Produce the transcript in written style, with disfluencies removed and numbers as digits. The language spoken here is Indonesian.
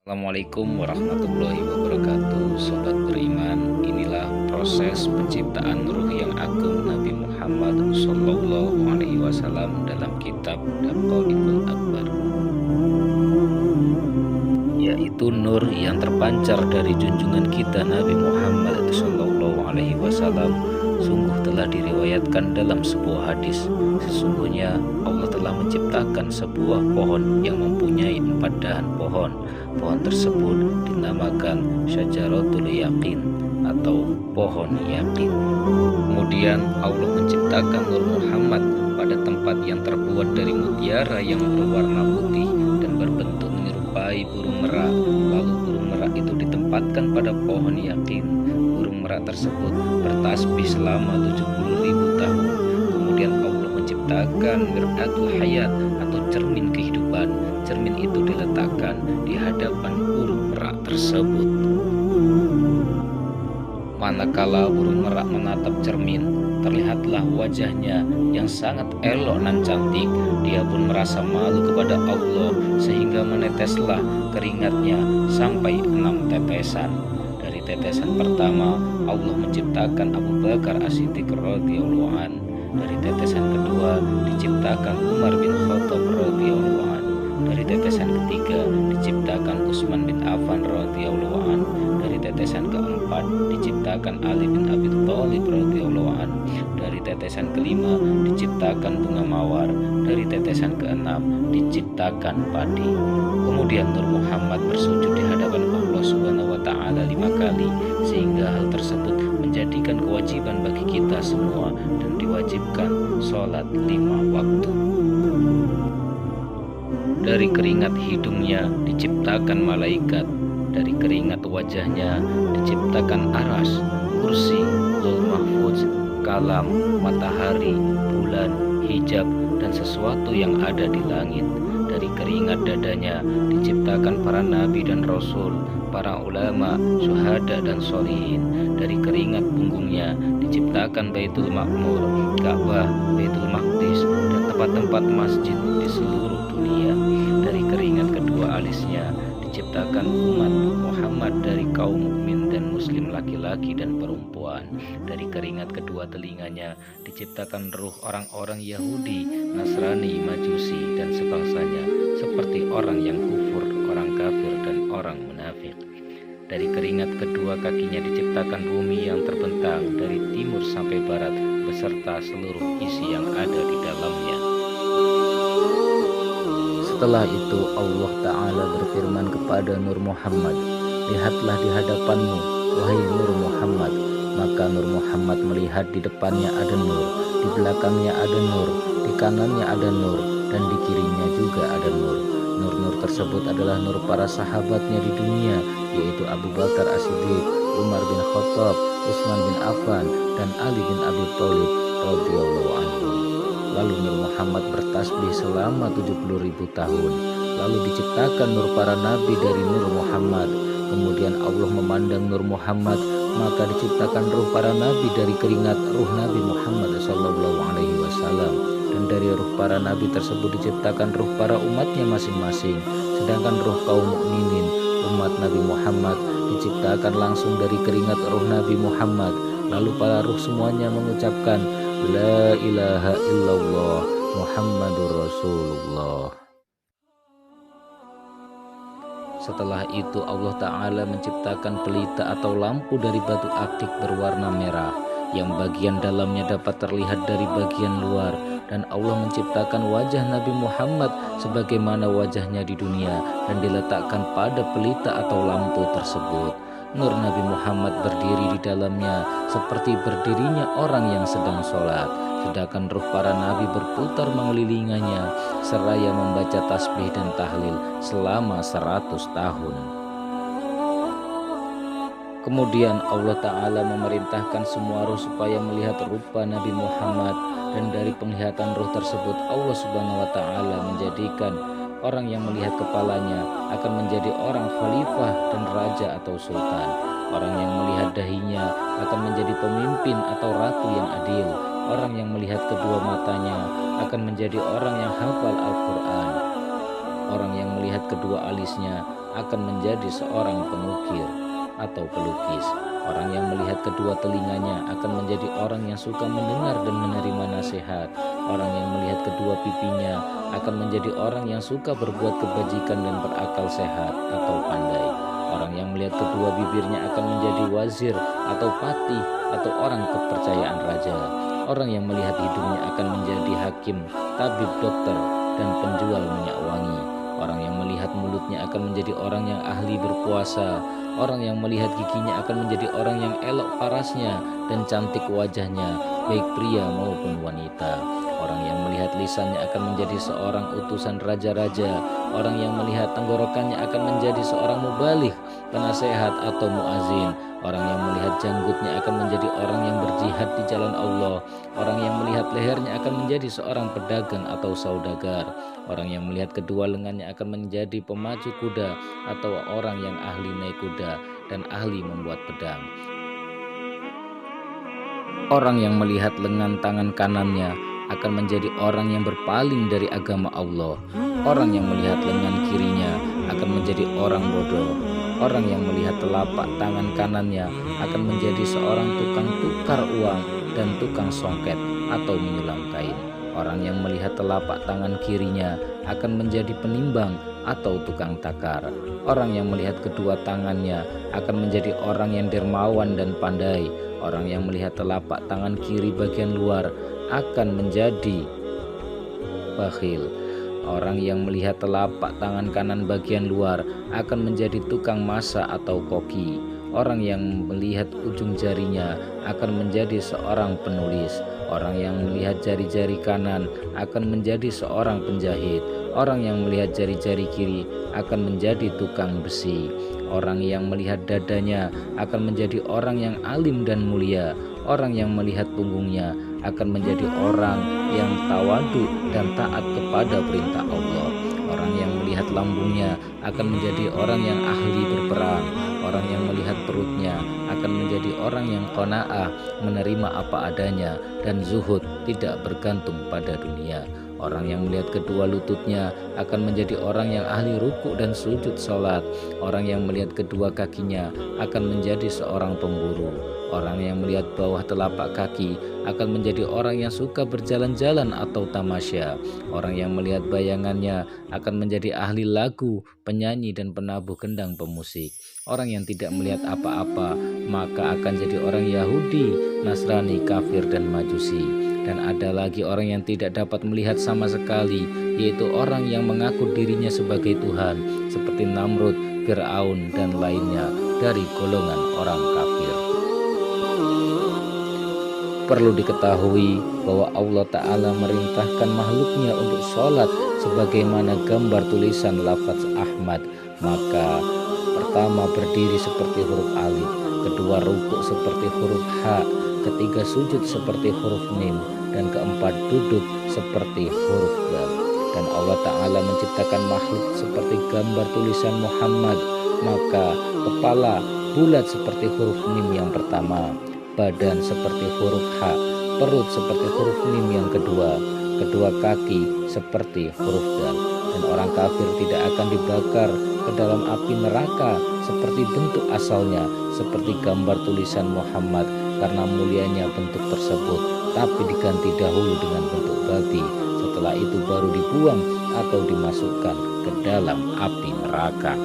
Assalamualaikum warahmatullahi wabarakatuh. Sobat beriman, inilah proses penciptaan ruh yang agung Nabi Muhammad Sallallahu Alaihi Wasallam dalam kitab Daqaiqul Akbar, yaitu nur yang terpancar dari junjungan kita Nabi Muhammad Sallallahu Alaihi Wasallam. Sungguh telah diriwayatkan dalam sebuah hadis, sesungguhnya Allah telah menciptakan sebuah pohon yang mempunyai 4 dahan pohon. Pohon tersebut dinamakan Syajaratul Yaqin atau pohon yakin. Kemudian Allah menciptakan Nur Muhammad pada tempat yang terbuat dari mutiara yang berwarna putih dan berbentuk menyerupai burung merak. Lalu burung merak itu ditempatkan pada pohon yakin. Burung merak tersebut bertasbih selama 70.000 tahun. Kemudian Allah menciptakan Mir'atul Hayat atau cermin kehidupan. Cermin itu diletakkan di hadapan burung merak tersebut. Manakala burung merak menatap cermin, terlihatlah wajahnya yang sangat elok dan cantik. Dia pun merasa malu kepada Allah sehingga meneteslah keringatnya sampai 6 tetesan. Dari tetesan pertama, Allah menciptakan Abu Bakar As-Siddiq radhiyallahu an. Dari tetesan kedua diciptakan Umar bin Khattab radhiyallahu an. Dari tetesan ketiga diciptakan Utsman bin Affan radhiyallahu an. Dari tetesan keempat diciptakan Ali bin Abi Thalib radhiyallahu an. Dari tetesan kelima diciptakan bunga mawar. Dari tetesan keenam diciptakan padi. Kemudian Nur Muhammad bersujud di hadapan Allah Subhanahu wa taala 5 kali, sehingga hal tersebut menjadikan kewajiban bagi kita semua dan diwajibkan sholat 5 waktu. Dari keringat hidungnya diciptakan malaikat. Dari keringat wajahnya diciptakan aras, kursi, lauh mahfuz, kalam, matahari, bulan, hijab, dan sesuatu yang ada di langit. Dari keringat dadanya diciptakan para nabi dan rasul, para ulama, syuhada, dan sholihin. Dari keringat punggungnya diciptakan Baitul Ma'mur, Ka'bah, Baitul Maqdis, dan tempat-tempat masjid di seluruh dunia. Dari keringat kedua alisnya diciptakan umat Muhammad dari kaum mukmin dan muslim laki-laki dan perempuan. Dari keringat kedua telinganya diciptakan ruh orang-orang Yahudi, Nasrani, Majusi, dan sebangsanya, seperti orang yang kufur, orang kafir, dan orang munafik. Dari keringat kedua kakinya diciptakan bumi yang terbentang dari timur sampai barat beserta seluruh isi yang ada di dalamnya. Setelah itu Allah Ta'ala berfirman kepada Nur Muhammad, "Lihatlah di hadapanmu, wahai Nur Muhammad." Maka Nur Muhammad melihat di depannya ada nur, di belakangnya ada nur, di kanannya ada nur, dan di kirinya juga ada nur. Nur-nur tersebut adalah nur para sahabatnya di dunia, yaitu Abu Bakar As-Siddiq, Umar bin Khattab, Utsman bin Affan, dan Ali bin Abi Thalib radhiyallahu anhu. Lalu Nur Muhammad bertasbih selama 70.000 tahun. Lalu diciptakan nur para nabi dari Nur Muhammad. Kemudian Allah memandang Nur Muhammad, maka diciptakan ruh para nabi dari keringat ruh Nabi Muhammad sallallahu alaihi wasallam. Dan dari ruh para nabi tersebut diciptakan ruh para umatnya masing-masing. Sedangkan ruh kaum mukminin, umat Nabi Muhammad, diciptakan langsung dari keringat ruh Nabi Muhammad. Lalu para ruh semuanya mengucapkan La ilaha illallah Muhammadur Rasulullah. Setelah itu Allah Ta'ala menciptakan pelita atau lampu dari batu akik berwarna merah, yang bagian dalamnya dapat terlihat dari bagian luar. Dan Allah menciptakan wajah Nabi Muhammad sebagaimana wajahnya di dunia, dan diletakkan pada pelita atau lampu tersebut. Nur Nabi Muhammad berdiri di dalamnya seperti berdirinya orang yang sedang sholat. Sedangkan ruh para nabi berputar mengelilinginya seraya membaca tasbih dan tahlil selama 100 tahun. Kemudian Allah Ta'ala memerintahkan semua ruh supaya melihat rupa Nabi Muhammad. Dan dari penglihatan ruh tersebut Allah Subhanahu wa Ta'ala menjadikan orang yang melihat kepalanya akan menjadi orang khalifah dan raja atau sultan. Orang yang melihat dahinya akan menjadi pemimpin atau ratu yang adil. Orang yang melihat kedua matanya akan menjadi orang yang hafal Al-Quran. Orang yang melihat kedua alisnya akan menjadi seorang pengukir atau pelukis. Orang yang melihat kedua telinganya akan menjadi orang yang suka mendengar dan menerima nasihat. Orang yang melihat kedua pipinya akan menjadi orang yang suka berbuat kebajikan dan berakal sehat atau pandai. Orang yang melihat kedua bibirnya akan menjadi wazir atau patih atau orang kepercayaan raja. Orang yang melihat hidungnya akan menjadi hakim, tabib, dokter, dan penjual minyak wangi. Orang yang melihat mulutnya akan menjadi orang yang ahli berpuasa. Orang yang melihat giginya akan menjadi orang yang elok parasnya dan cantik wajahnya, baik pria maupun wanita. Orang yang melihat lisannya akan menjadi seorang utusan raja-raja. Orang yang melihat tenggorokannya akan menjadi seorang mubaligh, penasehat atau muazin. Orang yang melihat janggutnya akan menjadi orang yang berjihad di jalan Allah. Orang yang melihat lehernya akan menjadi seorang pedagang atau saudagar. Orang yang melihat kedua lengannya akan menjadi pemacu kuda atau orang yang ahli naik kuda dan ahli membuat pedang. Orang yang melihat lengan tangan kanannya akan menjadi orang yang berpaling dari agama Allah. Orang yang melihat lengan kirinya akan menjadi orang bodoh. Orang yang melihat telapak tangan kanannya akan menjadi seorang tukang tukar uang dan tukang songket atau menyulam kain. Orang yang melihat telapak tangan kirinya akan menjadi penimbang atau tukang takar. Orang yang melihat kedua tangannya akan menjadi orang yang dermawan dan pandai. Orang yang melihat telapak tangan kiri bagian luar akan menjadi bakhil. Orang yang melihat telapak tangan kanan bagian luar akan menjadi tukang masak atau koki. Orang yang melihat ujung jarinya akan menjadi seorang penulis. Orang yang melihat jari-jari kanan akan menjadi seorang penjahit. Orang yang melihat jari-jari kiri akan menjadi tukang besi. Orang yang melihat dadanya akan menjadi orang yang alim dan mulia. Orang yang melihat punggungnya akan menjadi orang yang tawadu dan taat kepada perintah Allah. Orang yang melihat lambungnya akan menjadi orang yang ahli berperang. Orang yang melihat perutnya akan menjadi orang yang qanaah, menerima apa adanya, dan zuhud, tidak bergantung pada dunia. Orang yang melihat kedua lututnya akan menjadi orang yang ahli ruku dan sujud sholat. Orang yang melihat kedua kakinya akan menjadi seorang pemburu. Orang yang melihat bawah telapak kaki akan menjadi orang yang suka berjalan-jalan atau tamasya. Orang yang melihat bayangannya akan menjadi ahli lagu, penyanyi, dan penabuh gendang pemusik. Orang yang tidak melihat apa-apa maka akan jadi orang Yahudi, Nasrani, kafir, dan Majusi. Dan ada lagi orang yang tidak dapat melihat sama sekali, yaitu orang yang mengaku dirinya sebagai Tuhan, seperti Namrud, Fir'aun, dan lainnya dari golongan orang kafir. Perlu diketahui bahwa Allah Ta'ala merintahkan makhluknya untuk sholat sebagaimana gambar tulisan lafaz Ahmad. Maka pertama berdiri seperti huruf alif, kedua rukuk seperti huruf ha, ketiga sujud seperti huruf mim, dan keempat duduk seperti huruf dal. Dan Allah Ta'ala menciptakan makhluk seperti gambar tulisan Muhammad. Maka kepala bulat seperti huruf mim yang pertama, badan seperti huruf ha, perut seperti huruf mim yang kedua, kedua kaki seperti huruf dal. Dan orang kafir tidak akan dibakar ke dalam api neraka seperti bentuk asalnya, seperti gambar tulisan Muhammad, karena mulianya bentuk tersebut, tapi diganti dahulu dengan bentuk babi. Setelah itu baru dibuang atau dimasukkan ke dalam api neraka.